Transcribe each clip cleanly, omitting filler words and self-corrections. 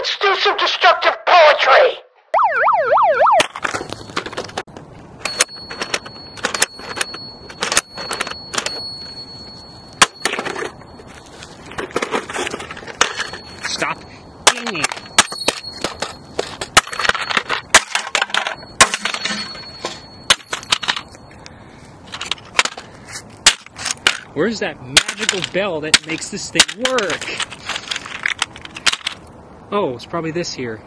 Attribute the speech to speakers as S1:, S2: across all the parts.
S1: Let's do some destructive poetry!
S2: Stop dinging. Where's that magical bell that makes this thing work? Oh, it's probably this here.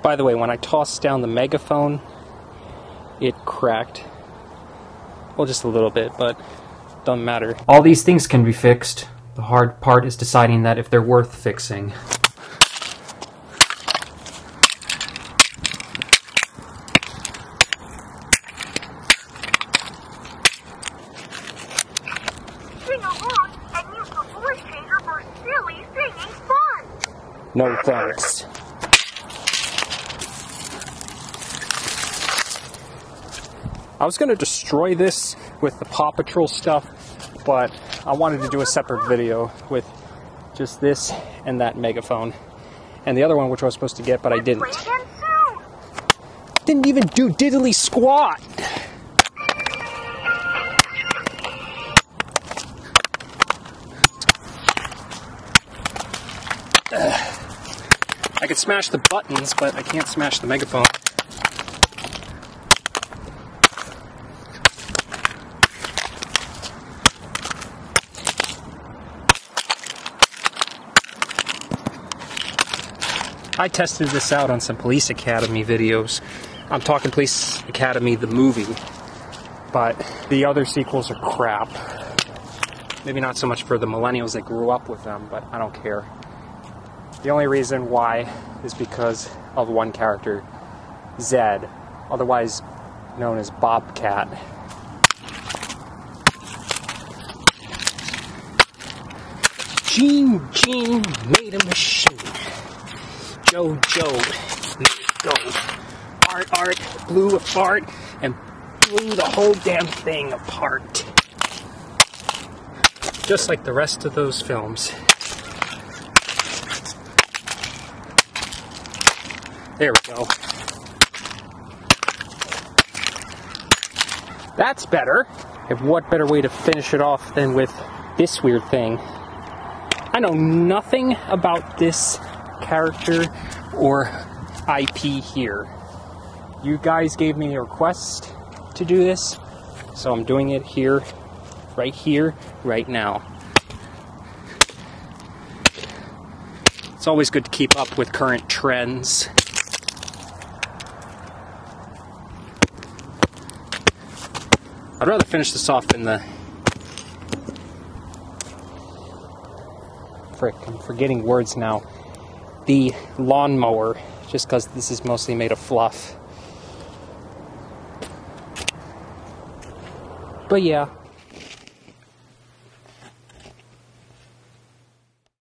S2: By the way, when I tossed down the megaphone, it cracked. Well, just a little bit, but doesn't matter.
S3: All these things can be fixed. The hard part is deciding that if they're worth fixing.
S4: Sing along and use the voice changer for silly singing fun!
S2: No thanks. I was going to destroy this with the Paw Patrol stuff, but I wanted to do a separate video with just this and that megaphone. And the other one, which I was supposed to get, but I didn't. Didn't even do diddly squat! I could smash the buttons, but I can't smash the megaphone. I tested this out on some Police Academy videos. I'm talking Police Academy the movie, but the other sequels are crap. Maybe not so much for the millennials that grew up with them, but I don't care. The only reason why is because of one character, Zed, otherwise known as Bobcat. Gene made a machine. Joe made it go. Art blew a fart and blew the whole damn thing apart. Just like the rest of those films. There we go. That's better. And what better way to finish it off than with this weird thing? I know nothing about this character or IP here. You guys gave me a request to do this, so I'm doing it here, right now. It's always good to keep up with current trends. I'd rather finish this off in the... Frick, I'm forgetting words now. The lawnmower, just because this is mostly made of fluff. But yeah.